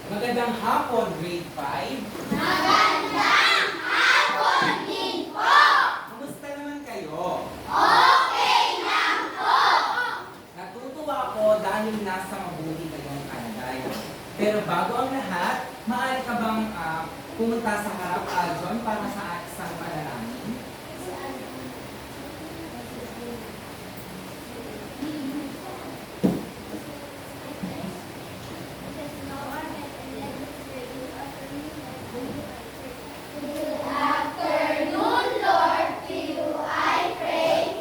Magandang hapon, grade 5. Magandang hapon din po! Kumusta naman kayo? Okay lang po! Natutuwa ako dahil nasa mabuti kayong kalagayan. Pero bago ang lahat, maaari ka bang pumunta sa harap, John, para sa isang panalangin? Good afternoon, Lord. To you I pray.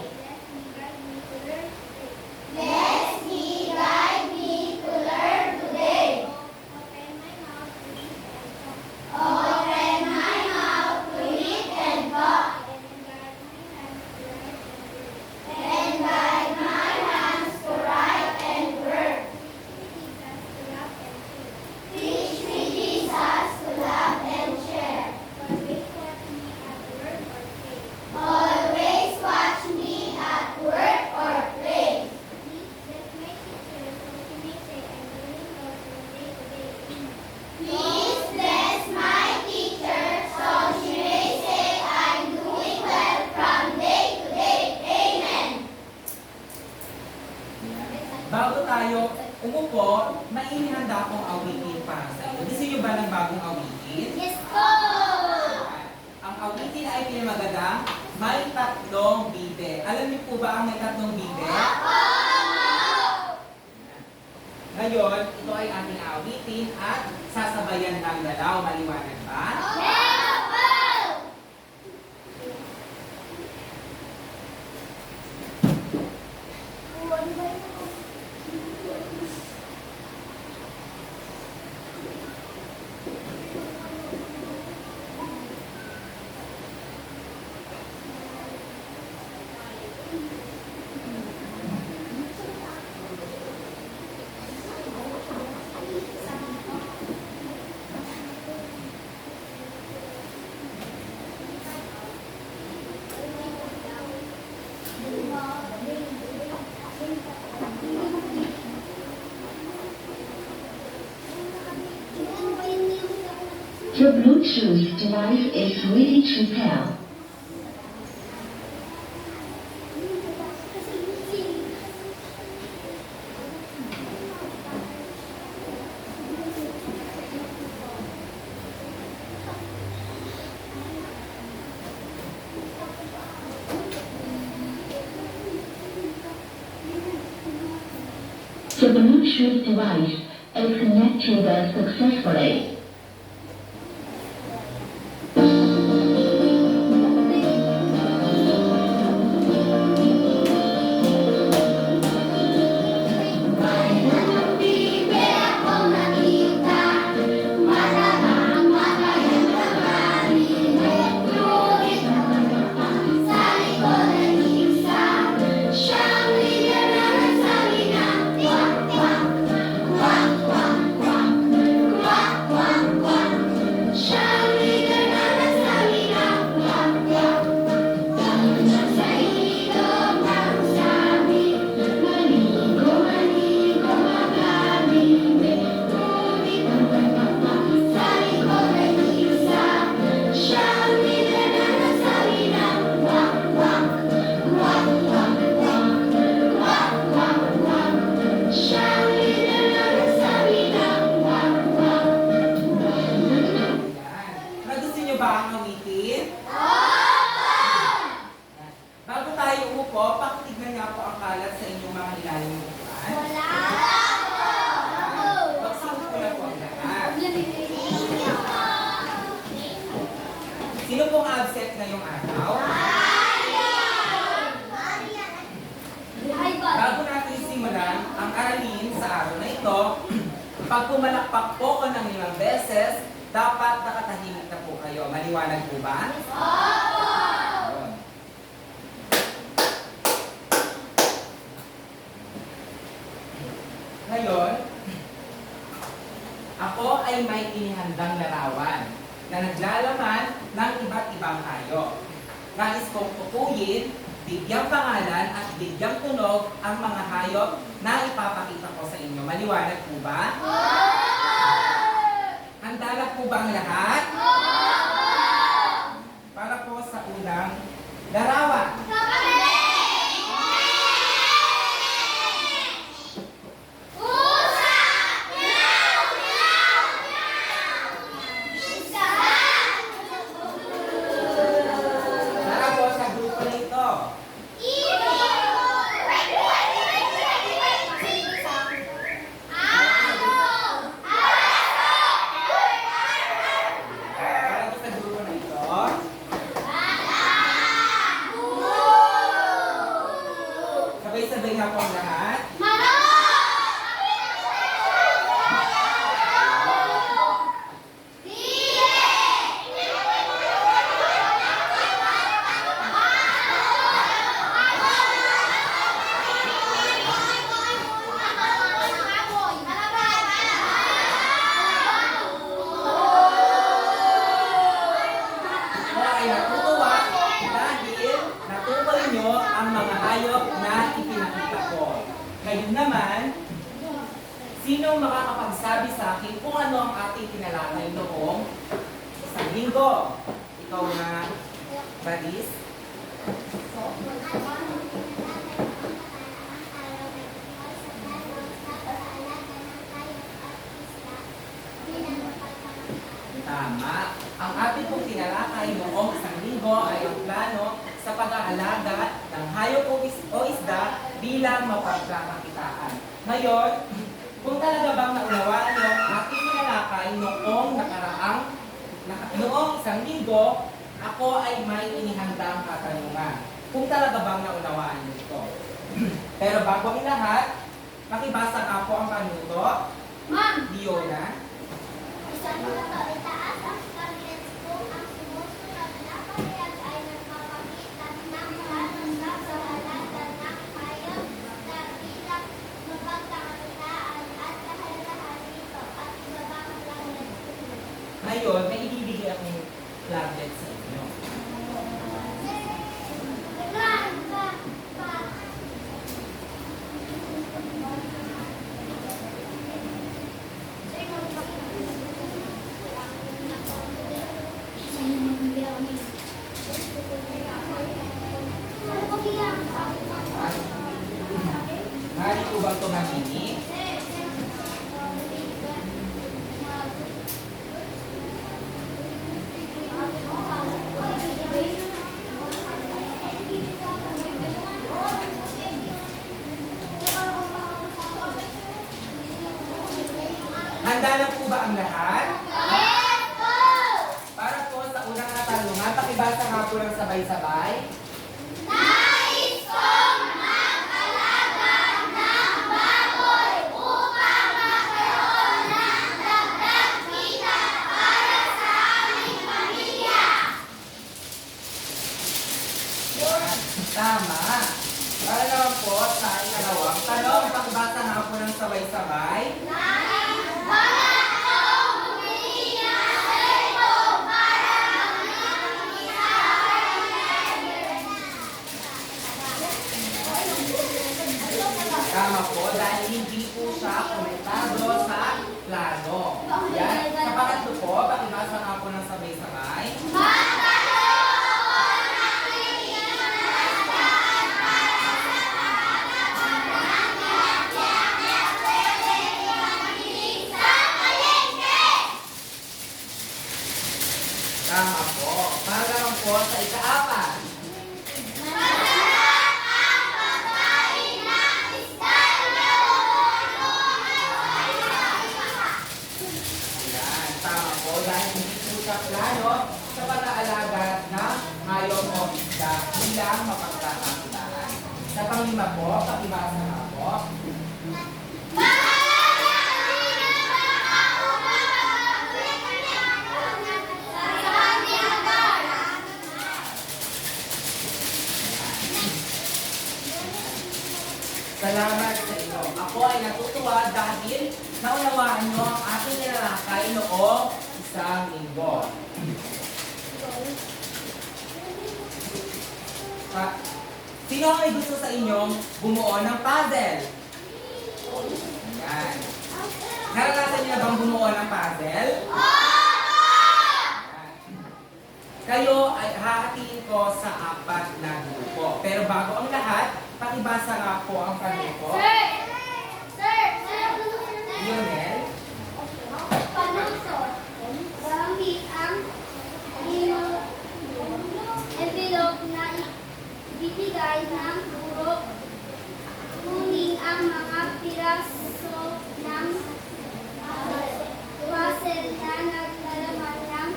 Bless me, guide me to learn today. Open my mouth to read and talk. And guide my hands to write and work. Teach me, Jesus, to love and share. Always watch me at work or play. Please bless my teacher so she may say I'm doing well from day to day. Amen. Bago tayo umupo, may inihanda akong awitin para sa inyo. Gusto niyo ba ng bagong awitin? Yes po! Ang awitin ay pinamaganda, may tatlong bide. Alam niyo po ba ang may tatlong bide? Ngayon, ito ay ating awitin at sasabayan ng dalaw. Maliwanag ba? Yes po! Your Bluetooth device is ready to pair. The Bluetooth device is connected successfully. Nagustuhan niyo ba ang awitin? Bago tayo umupo, pakitignan nga po ang kalat sa inyong mga ilalim ng upuan. Magsuot ko na po ang lahat. Sino pong absent ngayong araw? Bago natin simulan ang aralin sa araw na ito, pag pumalakpak po ko ng 5 beses, dapat nakatahimik na po kayo. Maliwanag po ba? Ayun. Ngayon, ako ay may inihandang larawan na naglalaman ng iba't ibang hayop. Nais kong tukuyin, bigyang pangalan at bigyang tunog ang mga hayop na ipapakita ko sa inyo. Maliwanag po ba? ba ang lahat? Para po sa unang larawan. Para po sa grupo na ito. Para po sa grupo na ito. Sabay-sabay nga po ang lahat. Ako ay natutuwa dahil natukoy nyo ang mga hayop na ipinakita ko. Ngayon naman, sino makakapagsabi sa akin kung ano ang ating tinalakay noong isang linggo? Ikaw na, Baris? Tama. Ang ating pong tinalakay noong isang linggo ay ang plano sa pag-aalaga ng hayop o isda bilang mapagkakakitaan. Ngayon, kung talaga bang naunawaan nyo ang ating tinalakay noong isang linggo, ako ay may inihandang katanungan. Kung talaga bang naunawaan nyo ito. Pero bago ang lahat, makibasa nga po ang panuto. Diona. Isang luto itaas ang coordinates kung ang sumusunod na pahayag ay nagpapakita ng katanggap sa halaga ng hayop na bilang mapagkakakitaan at kahalagaan nito at iba pang langit. Ngayon, may ibibigay akong tablet sa inyo. Maaari po bang tumahimik? Handa na po ba ang lahat? Para po sa unang katanungan, pakibasa nga po ng sabay-sabay. Nais kong mag-alaga ng baboy upang magkaroon ng dagdag kita para sa aming pamilya. Tama. Para naman po sa ikalawang tanong, pakibasa nga po ng sabay-sabay. Nais bakit kong bumili ng cellphone para Tama po, dahil hindi po siya konektado sa plano. Yan. Sa pangatlo po, pakibasa nga po ng sabay-sabay. Tama po. Para naman po sa ikaapat. Yan, tama po. Dahil hindi po siya plano sa pag-aalaga ng hayop o isda bilang mapagkakakitaan. Sa panglima po, pakibasa nga po. Salamat sa inyo. Ako ay natutuwa dahil naunawaan nyo ang ating nilalakay noong isang linggo. Sino ang may gusto sa inyong bumuo ng puzzle? Yan. Naranasan niyo na bang bumuo ng puzzle? Kayo ay hahatiin ko sa 4 na grupo. Pero bago ang lahat, pakibasa nga po ang pagrupo. Lionel, Panuso. Gamit ang envelope na ibibigay ng guro. Kunin ang mga piraso ng puzzle na naglalaman ng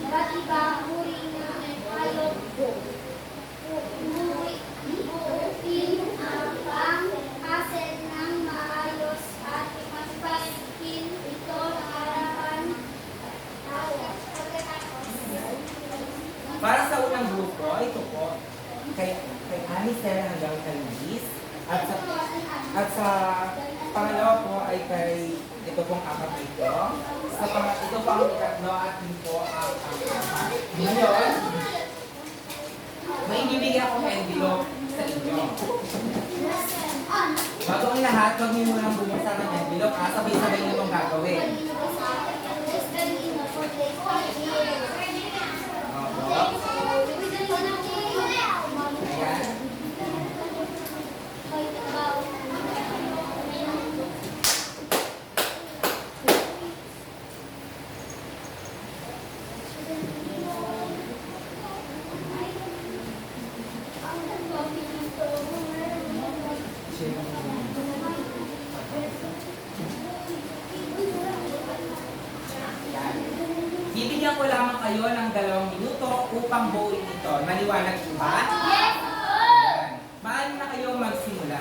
iba't ibang uri ng hayop. Buuin ang puzzle ng maayos at magpapin ito ng harapan. para sa unang grupo, ito po, kay Anisel hanggang kay Liz. At sa pangalawa po ay kay ito pong 4 ito. Ito po ang ikatlo at yun po ang 4. Ngayon, may ibibigay akong envelope sa inyo. Bago ang lahat, huwag niyo munang bumuksan ng envelope. Sabay-sabay niyo itong gagawin. Ayan. Bibigyan ko lamang kayo ng 2 minuto upang buuin ito. Maliwanag po ba? Yes! Ayan. Maaari na kayo magsimula.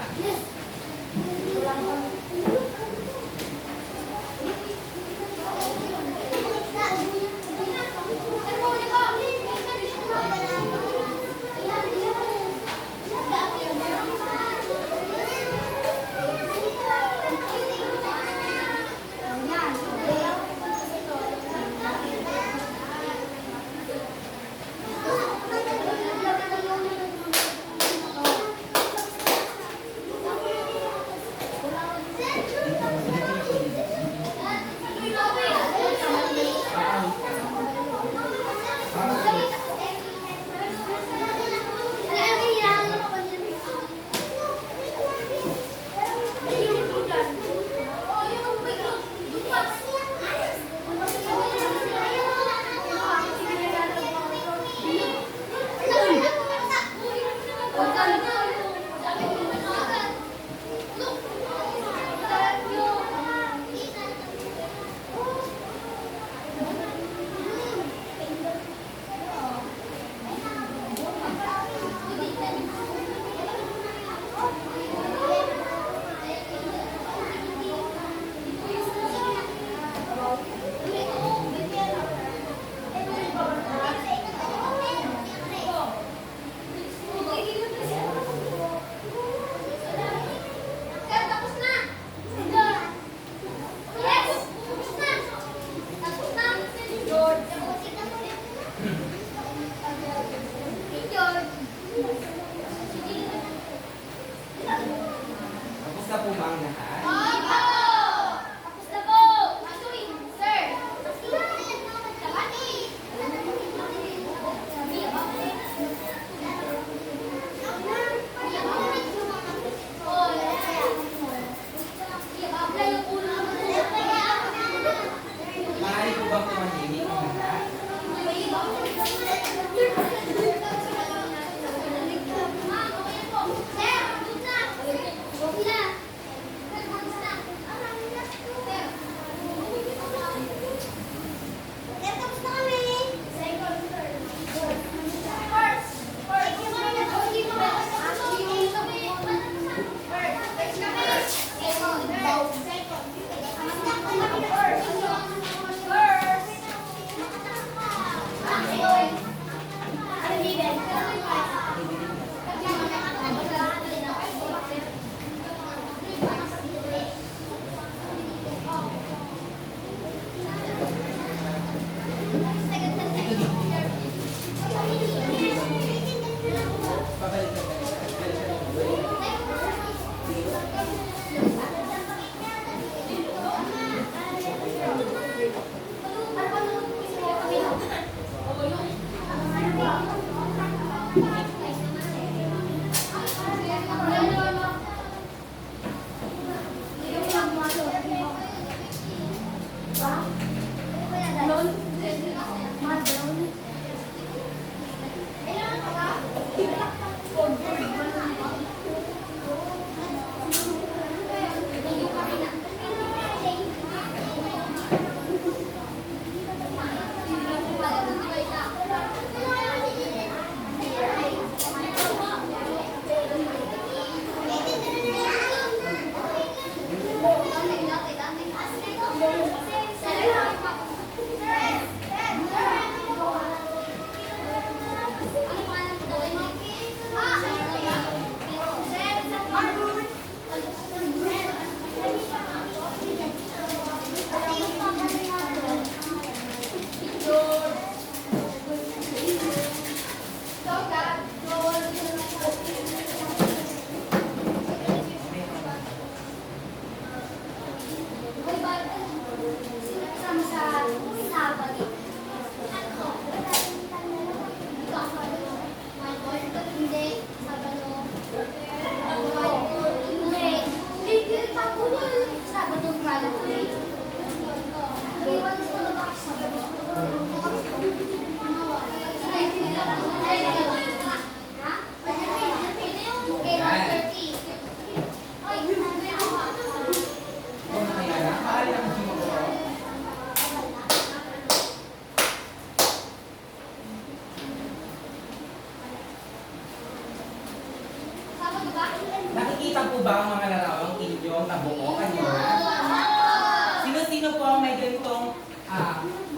ganitong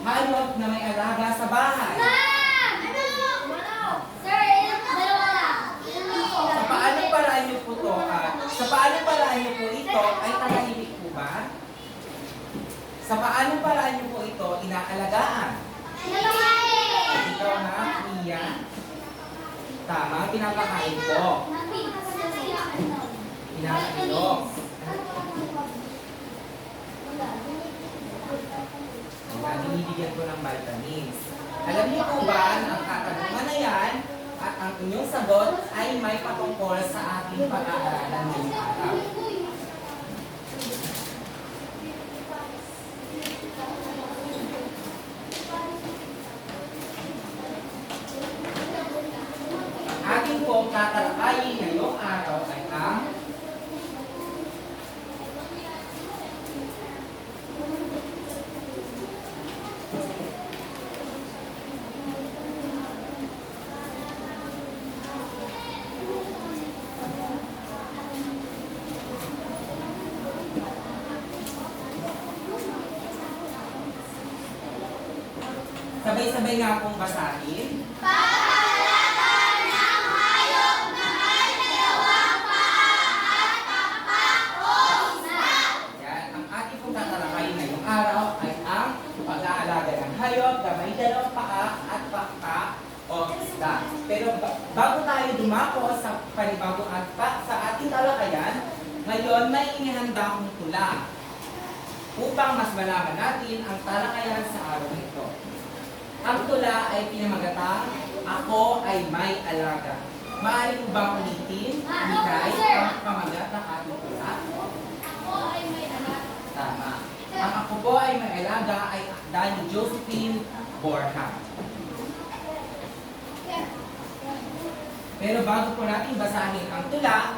hayop na may alaga sa bahay? Sa paanong paraan niyo po to, sa paanong paraan niyo po ito ay tahimik po ba? Sa paanong paraan niyo po ito inaalagaan? Ikaw na, Mia. Tama, pinapakain po. Pinapainom. Ayan, binibigyan ko ng vitamins. Alam niyo po ba ang katanungan na yan at ang inyong sagot ay may patungkol sa ating pag-aaralan ngayong araw. Ating pong tatalakayin ngayong araw ay ang sabay-sabay nga pong basahin. Yan, ang ating pong tatalakayin ngayong araw ay ang pag-aalaga ng hayop na may dalawang paa at pakpak o isda. Pero bago tayo dumako sa panibagong sa ating talakayan, ngayon may inihanda kong tula upang mas malaman natin ang talakayan sa araw nito. Ang tula ay pinamagatang Ako ay May Alaga. Maaari mo bang ulitin, Mikay, ang pamagat ng ating tula? Tama. Ang Ako po ay May Alaga ay akda ni Josephine Borja. Pero bago po natin basahin ang tula,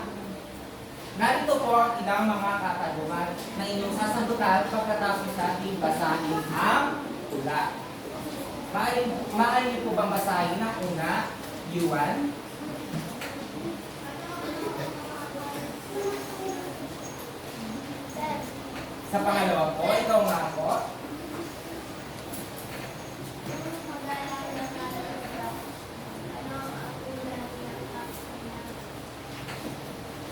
narito po ang ilang mga katanungan na inyong sasagutan pagkatapos natin basahin ang tula. Maaari niyo po bang basahin ang una, Yuan? Sa pangalawa po, ikaw nga po.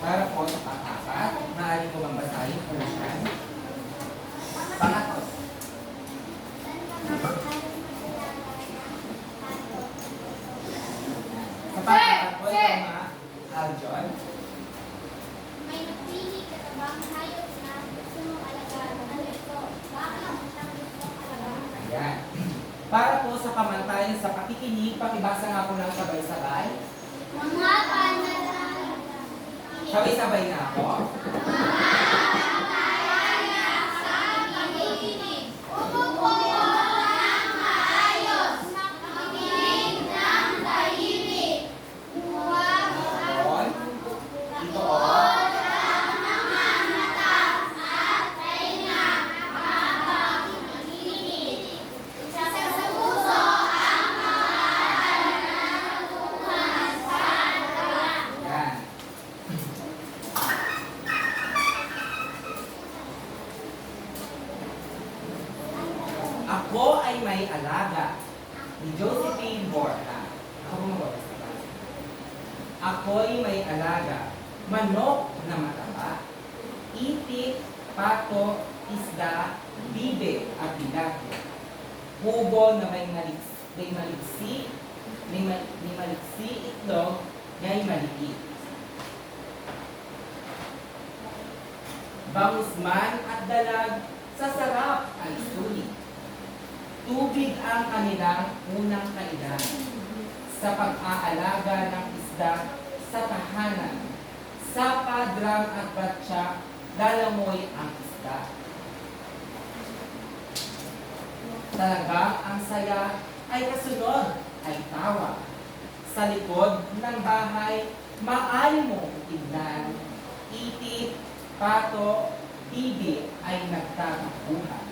Para po sa pang-apat, maaari po bang basahin ang Yuan? Pangatlo. Sa pang-apat po, ikaw nga, Aljon. May napili ka na bang hayop na gusto mong alagaan? Ano ito? Bakit ang gusto mong alagaan? Ayan. Para po sa pamantayan sa pakikinig, pakibasa nga po ng sabay-sabay. Mga panalangin. Sabay-sabay na ako. Umupo ng maayos. Makinig ng tahimik. Huwag Doon. Ito o. Yan. Ako ay may alaga ni Josephine Borja. Ako magbabasa. Ako'y may alaga, manok na mataba, itik, pato, isda, bibe at bilako. Kubo na may maliksi, itlog, ngay maliit. Bangus man at dalag, sa sarap ay sulit. Tubig ang kanilang unang kailangan sa pag-aalaga ng isda sa tahanan. Sa padrang at batsa, lalamoy ang isda. Talagang ang saya ay kasunod ay tawa. Sa likod ng bahay, maaari mong tignan. Itik, pato, bibi ay nagtatakbuhan.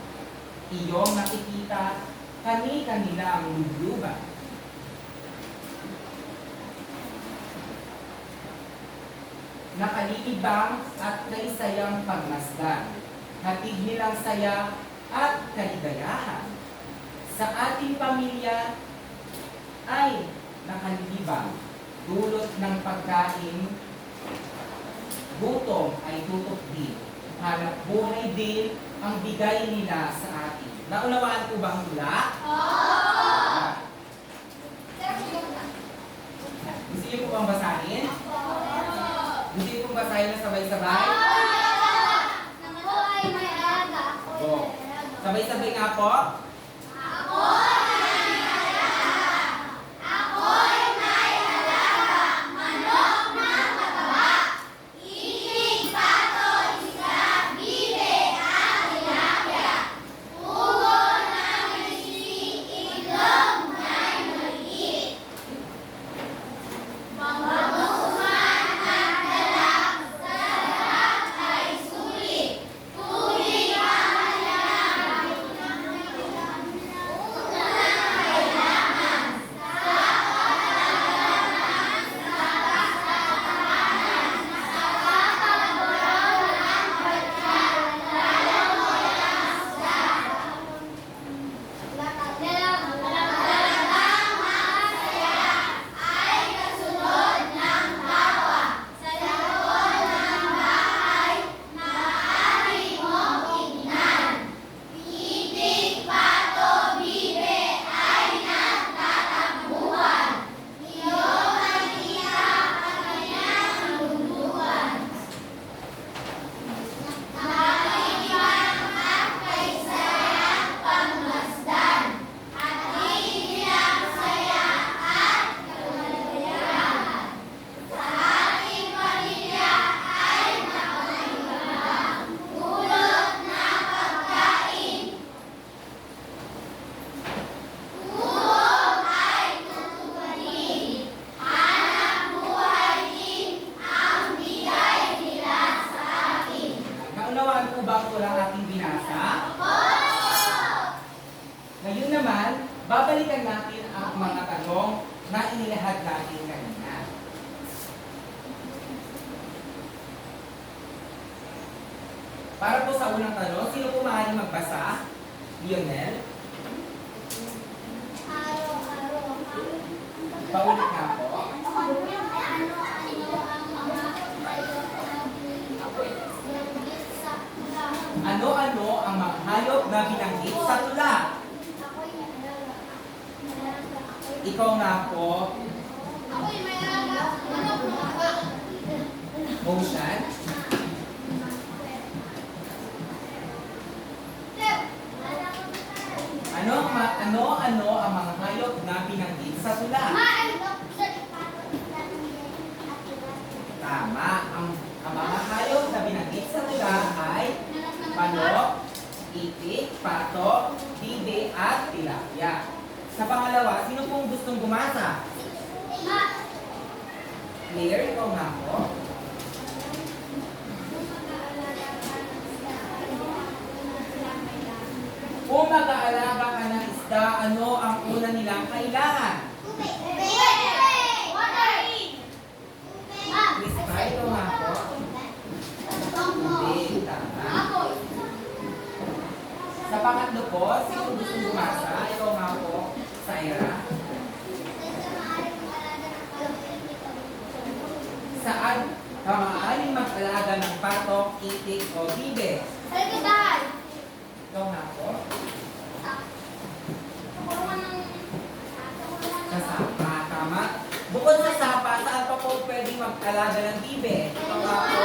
Iyong nakikita, kani-kanilang lubluban. Nakalilibang at naisayang pagmasdan. Hatid nilang saya, at kaligayahan. Sa ating pamilya ay nakalibang dulot ng pagkain, gutom ay tutok din. Hanap buhay din ang bigay nila sa atin. Naunawaan po ba ang tula? Gusto niyo po bang basahin? Gusto niyo pong basahin na sabay-sabay? Ako ay may alaga. Oo. Sabay-sabay nga po. Naunawaan po ba ang tulang ating binasa? Ngayon naman, babalikan natin ang mga tanong na inilahad natin kanina. Para po sa unang tanong, sino po maaaring magbasa? Lionel? Paulit nga po. Ano-ano ang mga hayop na binanggit sa tula? Ikaw nga po, Motion. Ano-ano ang mga hayop na binanggit sa tula? Tama. Ang mga hayop na binanggit sa tula ay manok, itik, pato, bibe, at tilapia. Sa pangalawa, sino pong gustong bumasa? Claire, ikaw nga po. Kung mag-aalaga ka ng isda, ano ang una nilang kailangan? Krista, ikaw nga po. Tubig, tama. Sa pangatlo po, sino gustong bumasa? Ikaw nga po, Saira. Saan ka maaaring mag-alaga ng patok, itik, o bibe? Ikaw nga po. Sa sapa, tama. Bukod sa sapa, saan pa po pwedeng mag-alaga ng bibe? Ikaw nga po.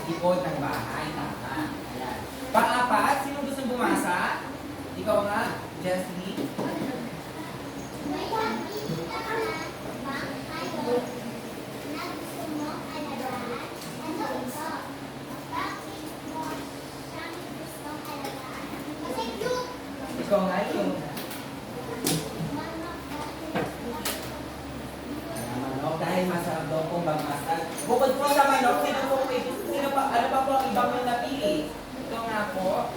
Likod ng bahay, tama. Ayan. Pang-apat, sino gustong bumasa? Ikaw nga, Jessie. Ikaw nga yung manok dahil masarap daw kong magmasal. Bukod po sa manok, ano pa po ang ibang yung napili? Ikaw nga po.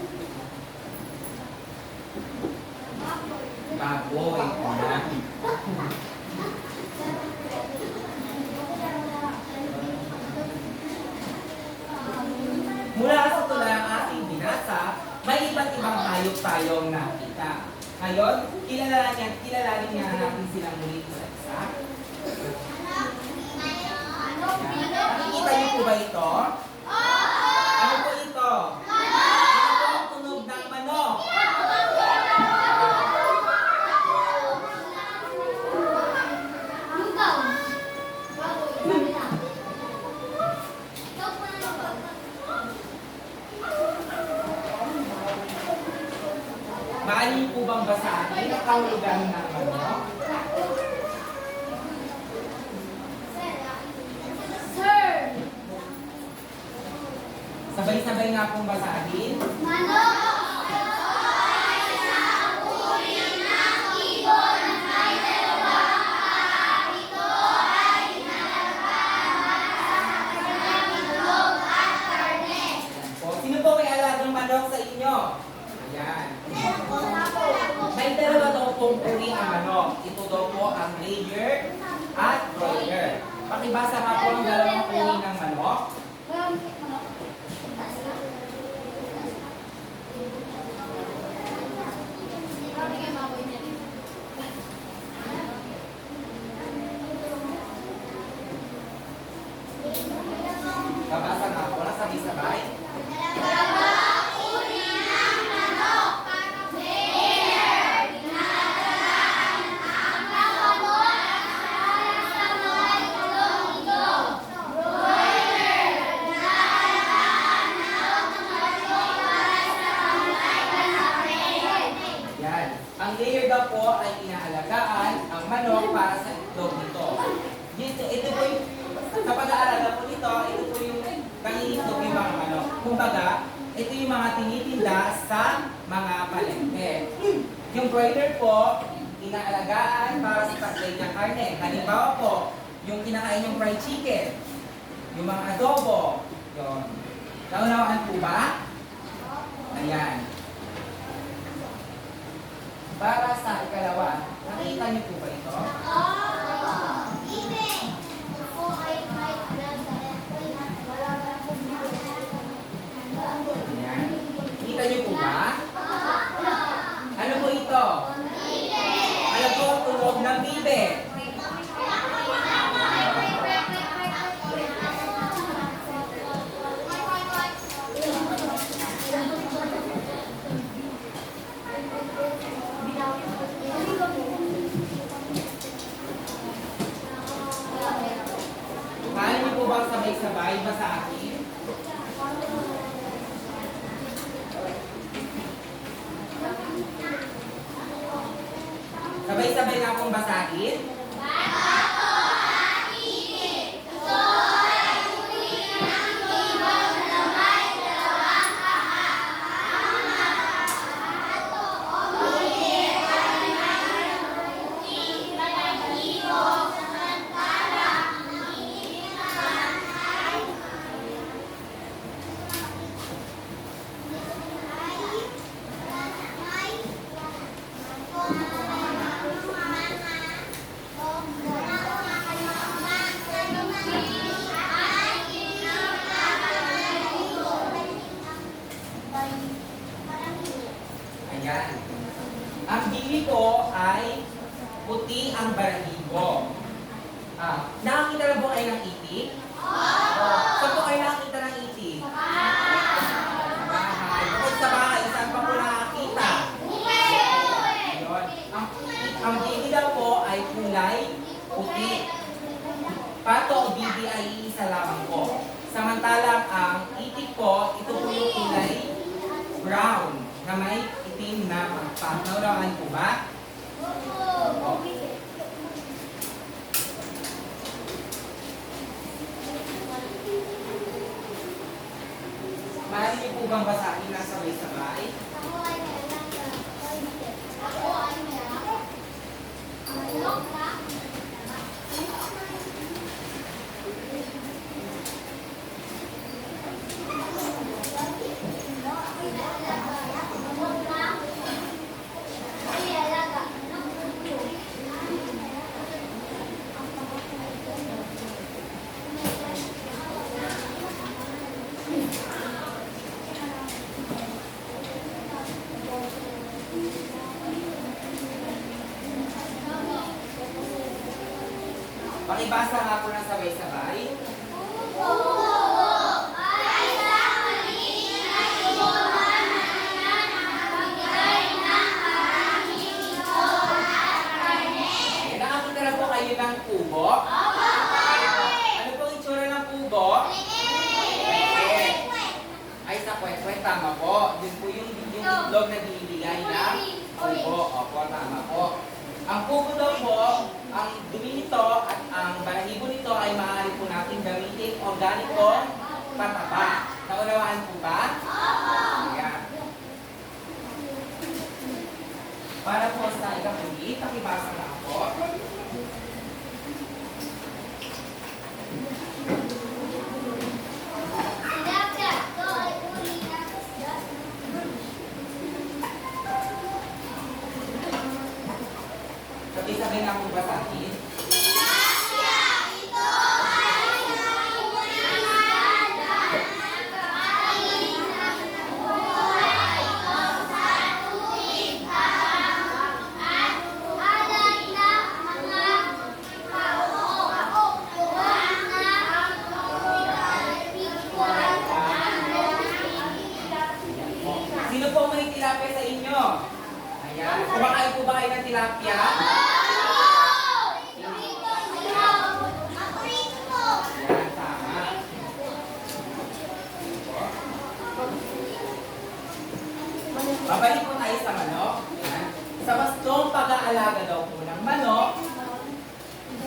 Baboy. Mula sa tula ang ating may iba't ibang hayop tayong nakita. Ngayon, kilalanin nga natin silang muli isa-isa. Nakikita niyo po ba ito? Ano po ito? Ano po ang tunog ng manok? Maaari niyo po bang basahin ang kahulugan ng manok? Sabay-sabay nga pong basahin. O, sino po may alagang manok sa inyo? Ayan. May dalawa daw pong uri ang manok. Ito daw po ang layer at broiler. Pakibasa nga po ang dalawang uri ng manok. Babasa nga po, sabay-sabay. Yan. Ang layer daw po ay inaalagaan ang manok para sa itlog nito. Ito po yung, sa pag-aaral na po nito, ito po yung nangingitlog yung mga manok. Kumbaga, ito yung mga tinitinda sa mga palengke. Yung broiler po, inaalagaan para sa paglay ng karne. Halimbawa po, yung kinakain yung fried chicken, yung mga adobo, yun. Naunawaan po ba? Ayan. Para sa ikalawa, nakita niyo po ba ito? Ayan. Kita niyo po ba? Ano po ito? Ano po ang tunog ng bibe? Paano niyo po bang sabay-sabay basahin? Sabay-sabay nga pong basahin. Ayan. Ang bili ko ay puti ang balahibo. Nakakita na po kayo ng itik? Saan po kayo nakakita ng itik? Sa bahay. Bukod sa bahay, saan pa po nakakita? Ayun. Ang bili daw po ay kulay puti. Pato o bibi ay isa lamang po. Samantalang ang itik po, ito po yung kulay brown na may itim na pagpag. Naunawaan po ba? Maaari niyo po bang basahin na sabay-sabay? Pakibasa nga po ng sabay-sabay. Nakakita na po kayo ng kubo? Ano pong itsura ng kubo? Ay, sa kwet-kwet, tama po. Yun po yung itlog na binibigay ng kubo. Opo, tama po. Ang kubo daw po, ang dumi nito at ang balahibo nito ay maaari po natin gamitin organikong pataba. Naunawaan po ba? Ayan. Para po sa ikapuli, pakibasa na ako. Sabay-sabay na akong basahin. Sino po may tilapia sa inyo? Ayan. Kumakain po ba kayo ng tilapia? Ayan, tama. Babalik po tayo sa manok. Ayan. Sa wastong pag-aalaga daw po ng manok,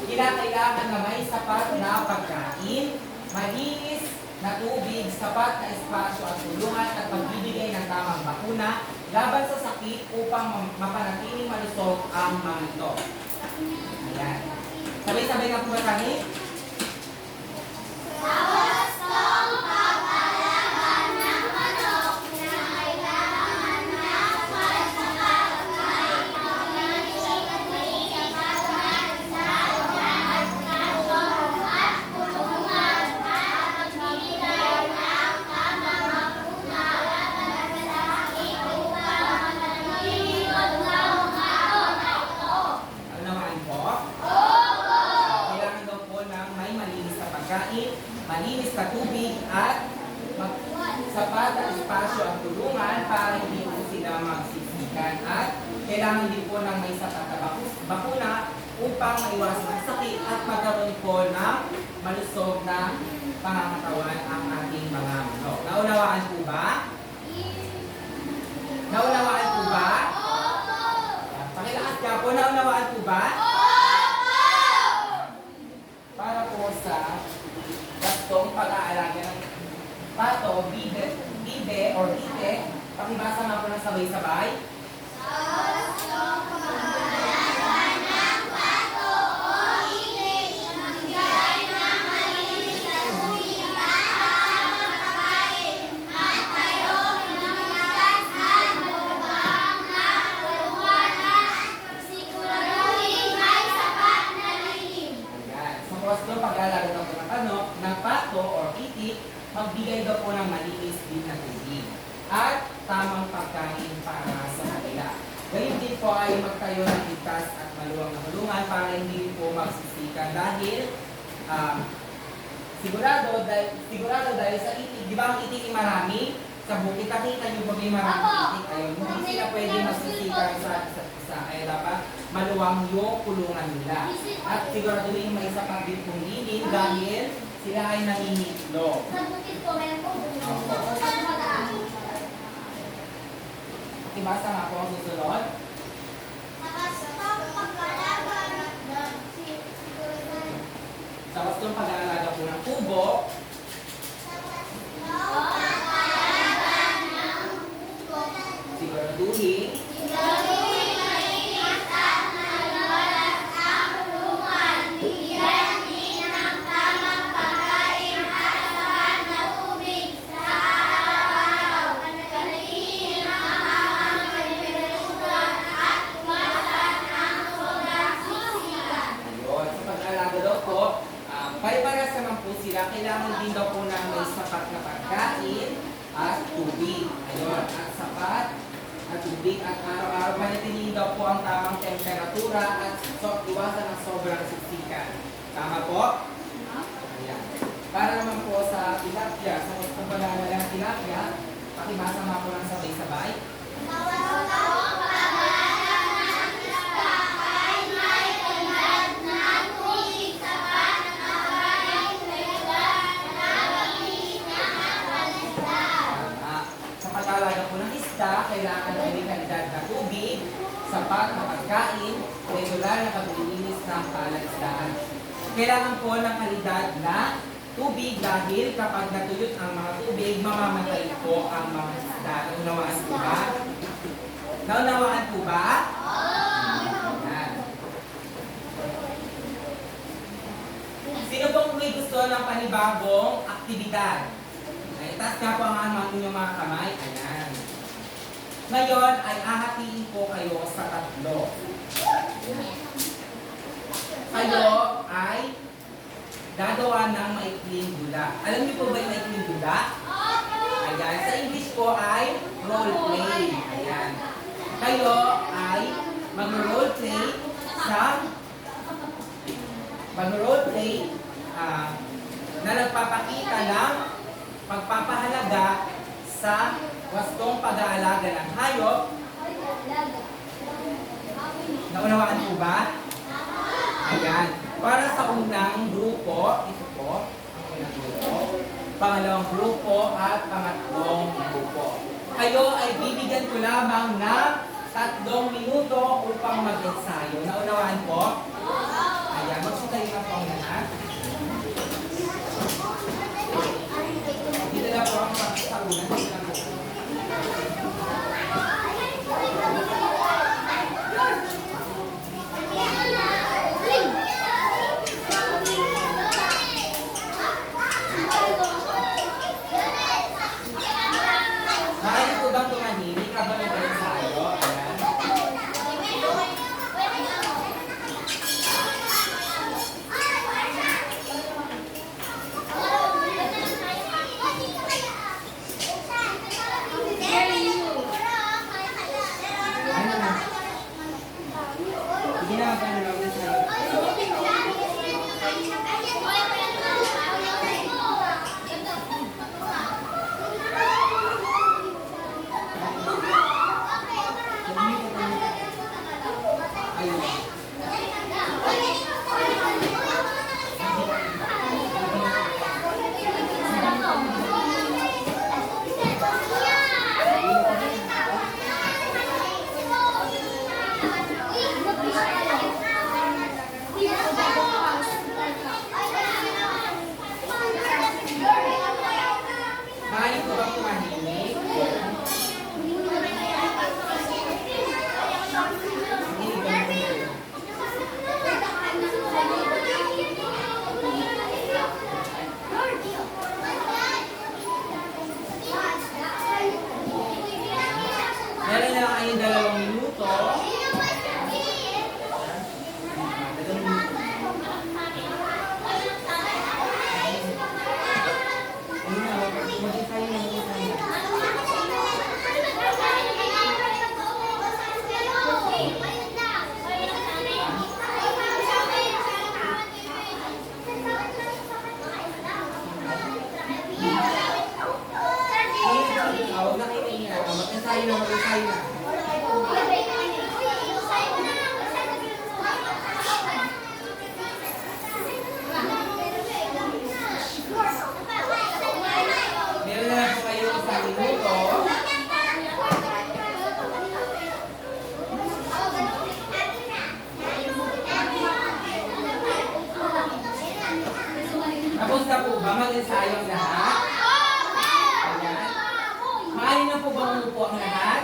kailangan na may sapat na pagkain, malinis na tubig, sapat na espasyo at tulungan at pagbibigay ng tamang bakuna laban sa sakit upang mapanatiling malusog ang mga ito. Ayan. Sabay-sabay na po ba kami? Ano naman po? Kailangan daw po ng may malinis na pagkain, malinis na tubig at sapat na espasyo ang tulungan para hindi po sila magsisikan at kailangan din po ng may sapat na bakuna upang maiwasan ang sakit at magkaroon po ng malusog na pangangatawan ang ating mga manok. Naunawaan po ba? Naunawaan po ba? Pakilakas ka po, naunawaan po ba? Para po sa gastong pag-aalaga ng pato, bibe or ite, pakibasa nga po ng sabay-sabay. Ayan. Sa gastong pag-aalaga daw po ng manok, ng pato or itik, magbigay daw po ng malinis din na tubig at tamang pagkain para sa kanila. Gayun din po ay magtayo ng ligtas at maluwang na kulungan para hindi po magsisikan dahil sigurado dahil sa itik, di ba ang itik ay marami? Sa bukid, nakita nyo ba may maraming itik? Ayun, hindi sila pwede magsisikan sa isa't isa. Kaya dapat maluwang yung kulungan nila. At siguraduhin may sapat din pong linin dahil sila ay nangingitlog. Ibasa nga po ang susunod. Sa wastong pag-aalaga po ng kubo, siguraduhin ayun. Sa pag-aalaga daw po, pare-pares naman po sila. Kailangan din daw po ng may sapat na pagkain at tubig. Ayun, at sapat at tubig at araw-araw panatilihin daw po ang tamang temperatura at iwasan ang sobrang siksikan. Tama po? Ayan. Para naman po sa tilapia, sa pagpapalala ng tilapia, pakibasa nga po lang sabay-sabay. Tama. Sa pag-alaga po ng isda, kailangan ng may kalidad na tubig, sapat na pagkain, regular na paglilinis ng palaisdaan. Kailangan po ng kalidad na tubig dahil kapag natuyot ang mga tubig, mamamatay po ang mga isda. Naunawaan po ba? Naunawaan po ba? Ayan. Sino pong may gusto ng panibagong aktibidad? Ay, taas nga po ang inyong mga kamay. Ayan. Ngayon ay ahatiin po kayo sa tatlo. Ayan. Kayo ay gagawa ng maikling dula. Alam niyo po ba yung maikling dula? Ayan. Sa English po ay role play. Ayan. Kayo ay mag-role play sa na nagpapakita ng pagpapahalaga sa wastong pag-aalaga ng hayop. Naunawaan po ba? Ayan. Para sa unang grupo, ito po, ang unang grupo, pangalawang grupo at pangatlong grupo. Kayo ay bibigyan ko lamang ng 3 minuto upang mag-ensayo. Naunawaan po? Ayan, magsitayo na po ang lahat. Dito na po ang sa unang. Dito na po. Maaari po bang tumahimik habang nag-ensayo? Ayan. Ano na? Sige na, paano lang ensayo? Ayun. Maaari po bang tumahimik? Meron na lang kayong 2 minuto. Huwag na kayo ingay. Mag-ensayo na, mag-ensayo na. Meron na lang po kayo 1 minuto. Tapos na po ba mag-ensayo ang lahat? Ayan. Maaari na po ba umupo ang lahat?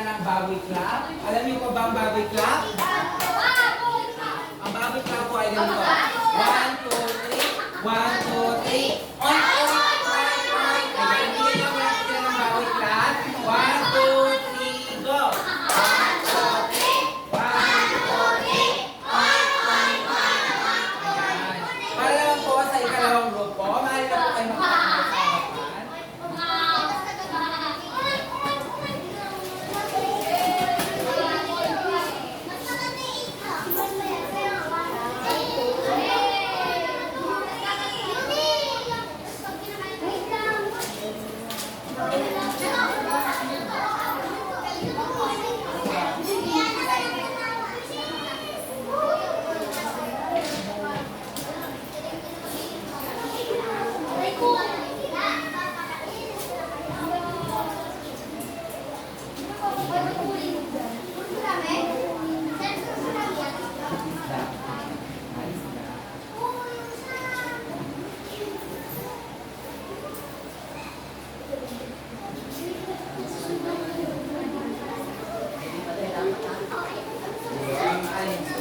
ng baboy clap. Alam niyo po ba ang baboy clap? Ang baboy clap po ay ganito. 1, 2, 3. 1, 2, 3. Oink, oink, oink, oink. Ayan, bigyan niyo po natin sila ng baboy clap. 1, 2, 3, go! 1, 2, 3. 1, 2, 3. Oink, oink, oink, oink. Ayan. Para naman po sa ikalawang grupo, maaari na po kayo magpapakita sa harapan.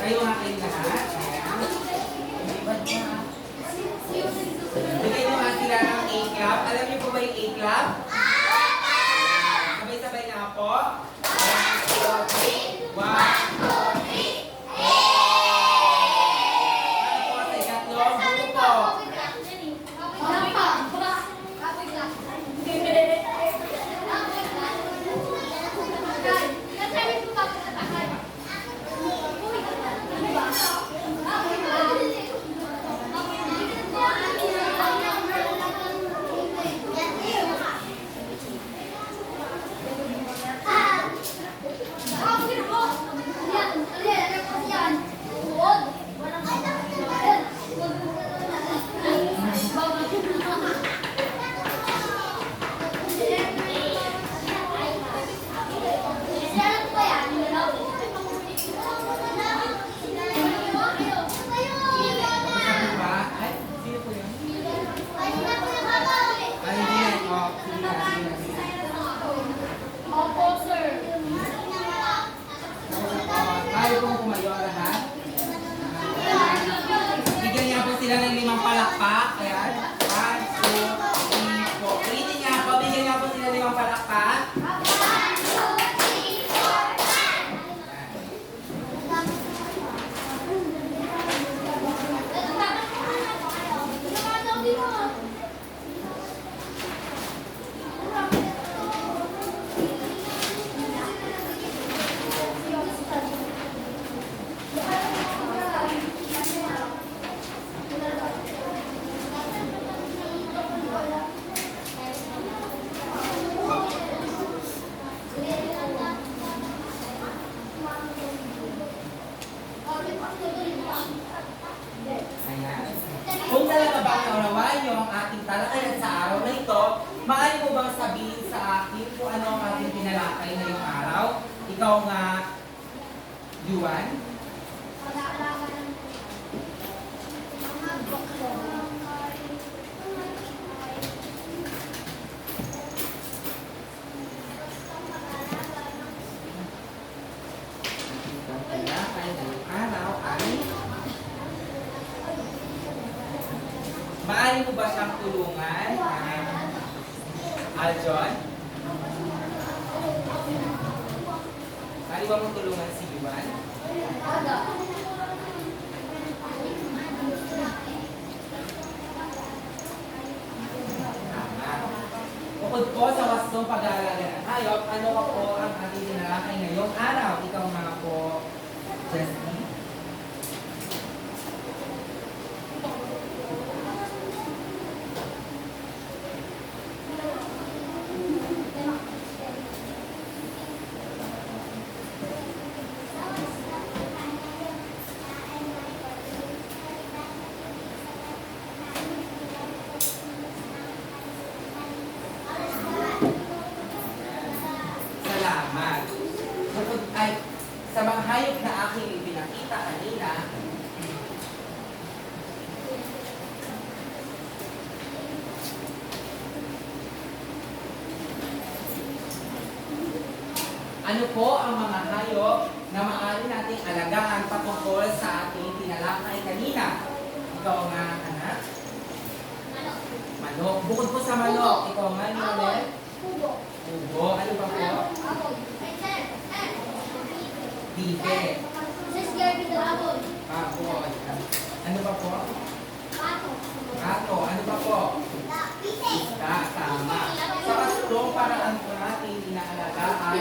Kayo nga kayong lahat. Bigay nyo nga sila ng A-clap. Alam niyo po ba yung A-clap? Sabay-sabay nga po. 1, 2, 3. 1, 2, 3. Para po sa ikatlong grupo. Sabi ba? Ay, sino po yun? Ay, hindi yan. Oh, sige na, sige na, sige na. Opo, sir. Tayo pong kumayo lahat. Bigyan niya po sila ng 5 palakpak. Ayan. 1, 2, 3, 4. Ulitin niya po. Bigyan niya po sila ng 5 palakpak. Ayan. Kung talaga bang naunawaan niyo ang ating talakayan sa araw na ito, maaari mo bang sabihin sa akin kung ano ang ating pinalakay ngayong araw? Ikaw nga, Yuan? Ang pinalakay ngayong araw ay... Maaari mo ba siyang tulungan? Aljon? Maaari ba mong tulungan si Yuan? Tama. Bukod po sa wastong pag-aalaga ng hayop, ano ka po ang ating tinalakay ngayong araw? Ikaw nga po, Jessie. Salamat. Bukod ay sa mga hayop na aking Ano po ang mga hayop na maaari nating alagaan patungkol sa ating tinalakay kanina? Ikaw nga, anak. Manok. Bukod po sa manok, ikaw nga, Nionel. Ubo. Ano pa po? Bibe. Baboy. Ano pa po? Gato. Ano pa po? Isda. Tama. Sa kastong paraan po natin inaalagaan ang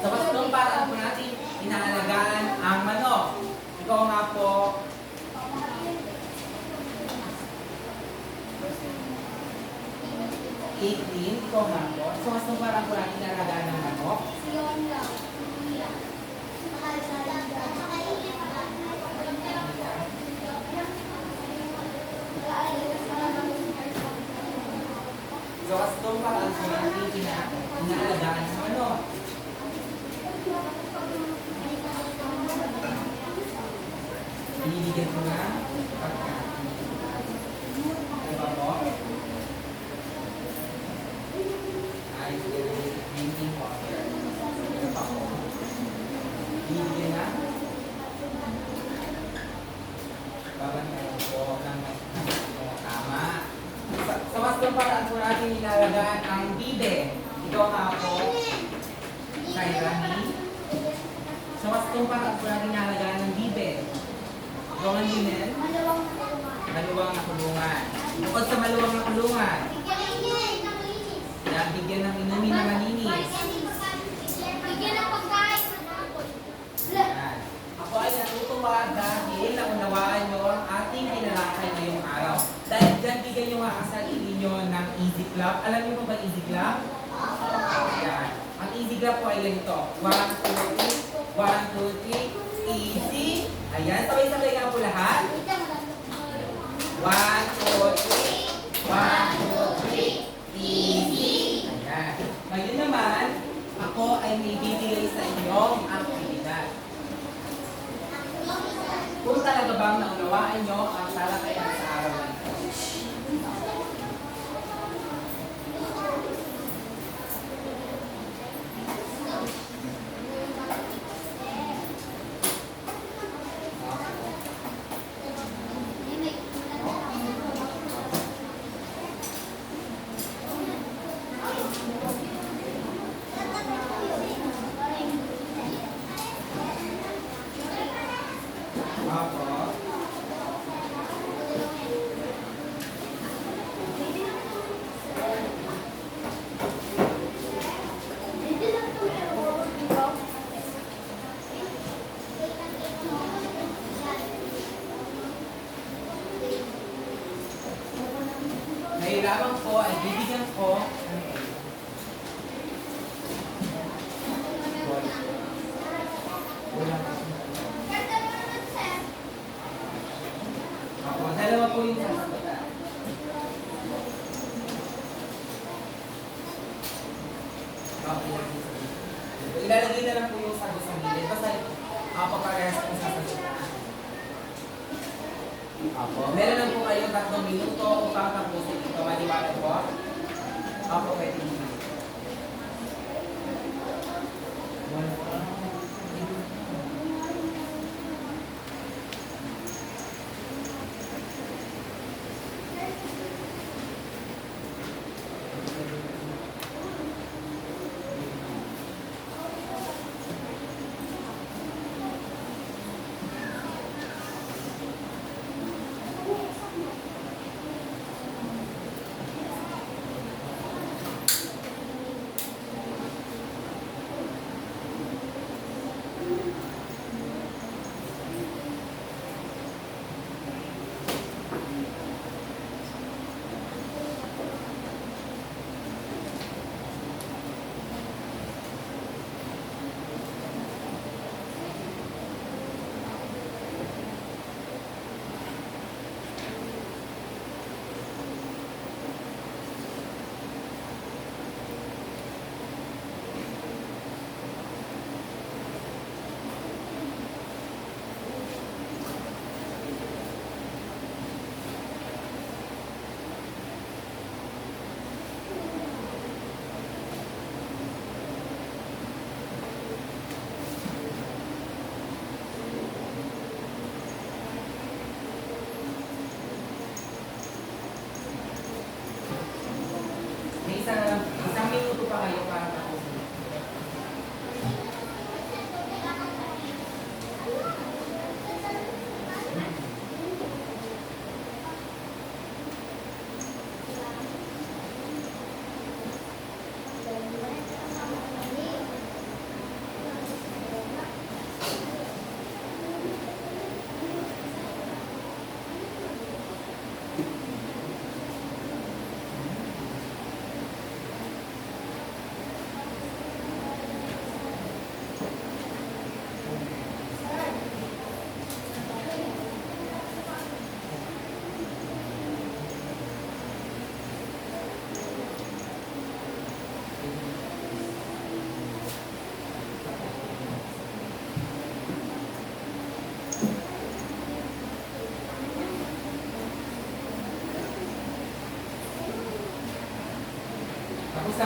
sa kastong paraan po natin inaalagaan ang manok. Ikaw nga po. Ikaw nga po. Sa kastong paraan po natin inaalagaan ang manok. So, kastong paraan po natin inaalagaan ang manok. Binibigyan ko na pagkain. Ano ba po? Ay, drinking water. Ano pa po? Binibigyan na? Babantayan po ng tama. Sa kastong paraan po natin inalagaan ang bibe. Ikaw nga po. Kay Rani. Sa kastong paraan po natin inalagaan ng bibe. Ikaw nga, Linen. Maluwang na kulungan. Bukod sa maluwang na kulungan, bigyan ng inumin na malinis. Yan. Ako ay natutuwa dahil naunawaan nyo ang ating tinalakay ngayong araw. Dahil dyan, bigyan nyo nga ang sarili nyo ng easy clap. Alam niyo po ba easy clap? Yan. Ang easy clap po ay ganito. 1, 2, 3. 1, 2, 3. Easy. Ayan. Sabay-sabay nga po lahat. 1, 2, 3. 1, 2, 3. Easy. Ayan. Ngayon naman, ako ay may bibigay sa inyong aktibidad. Kung talaga bang naunawaan nyo ang talakayan sa araw na ito. Apo. Nahirapan ko ay bibigyan ko ng Ako, dalawa po yung sasagutan. Ilalagay na lang po yung sagot sa gilid. Basta paparehas po sasagutan. Apo, meron lang po kayong 3 minuto upang tapusin ito. Maliwanag po? Apo, pwede mo.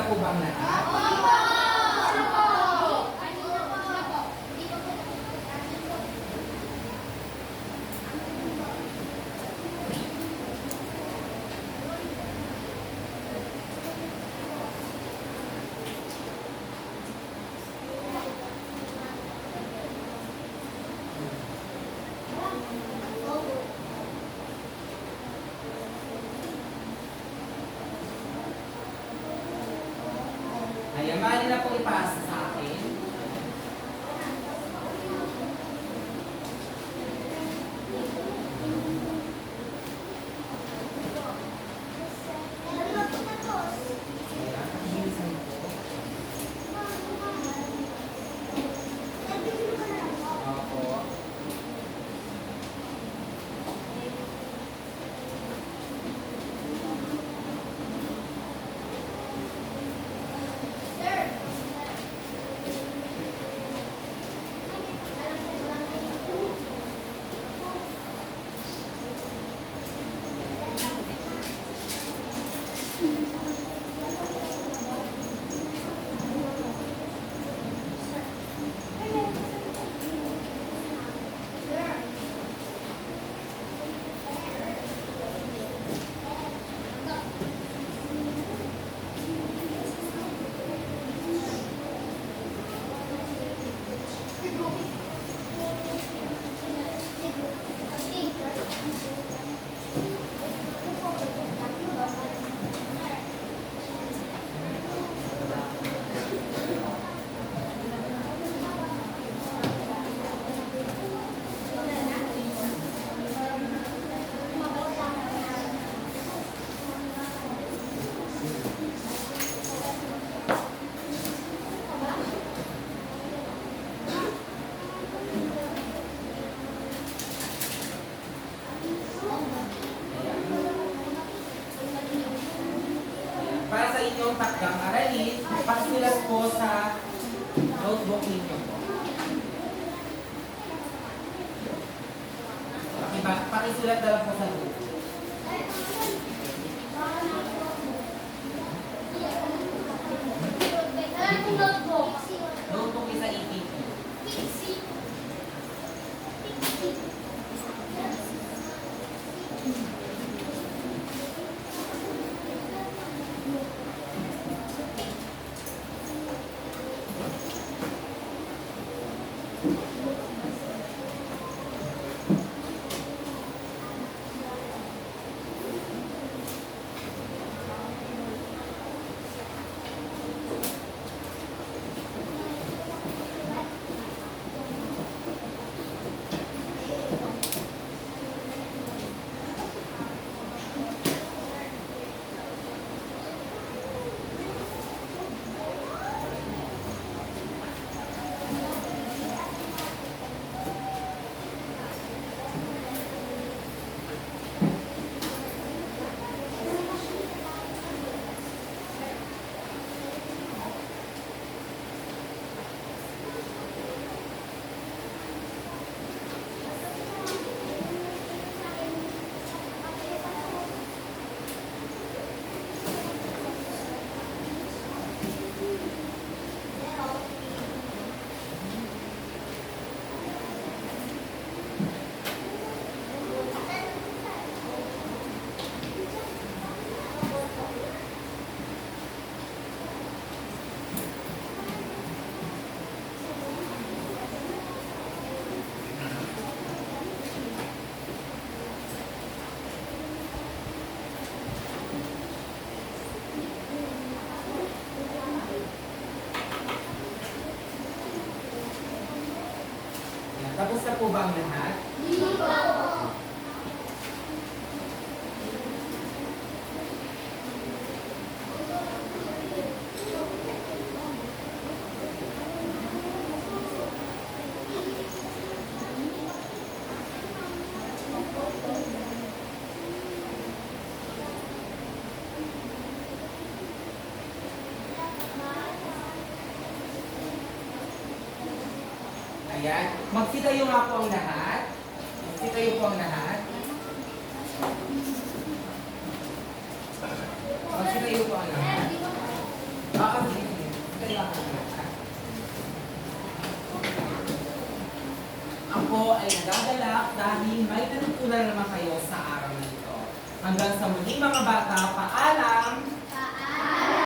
po ba ang lahat? Ayan, maaari na po ipasa sa akin. Ayan, bilisan po. Opo. Para sa inyong takdang aralin, pakisulat po sa notebook ninyo po. Pakisulat na lang po sa notebook. Notebook is sa EPP. Tapos na po ba ang lahat? Ayan. Magsitayo nga po ang lahat. Magsitayo po ang lahat. Magsitayo po ang lahat. ako ay nagagalak dahil may natutunan naman kayo sa araw na ito. Hanggang sa muli mga bata, paalam!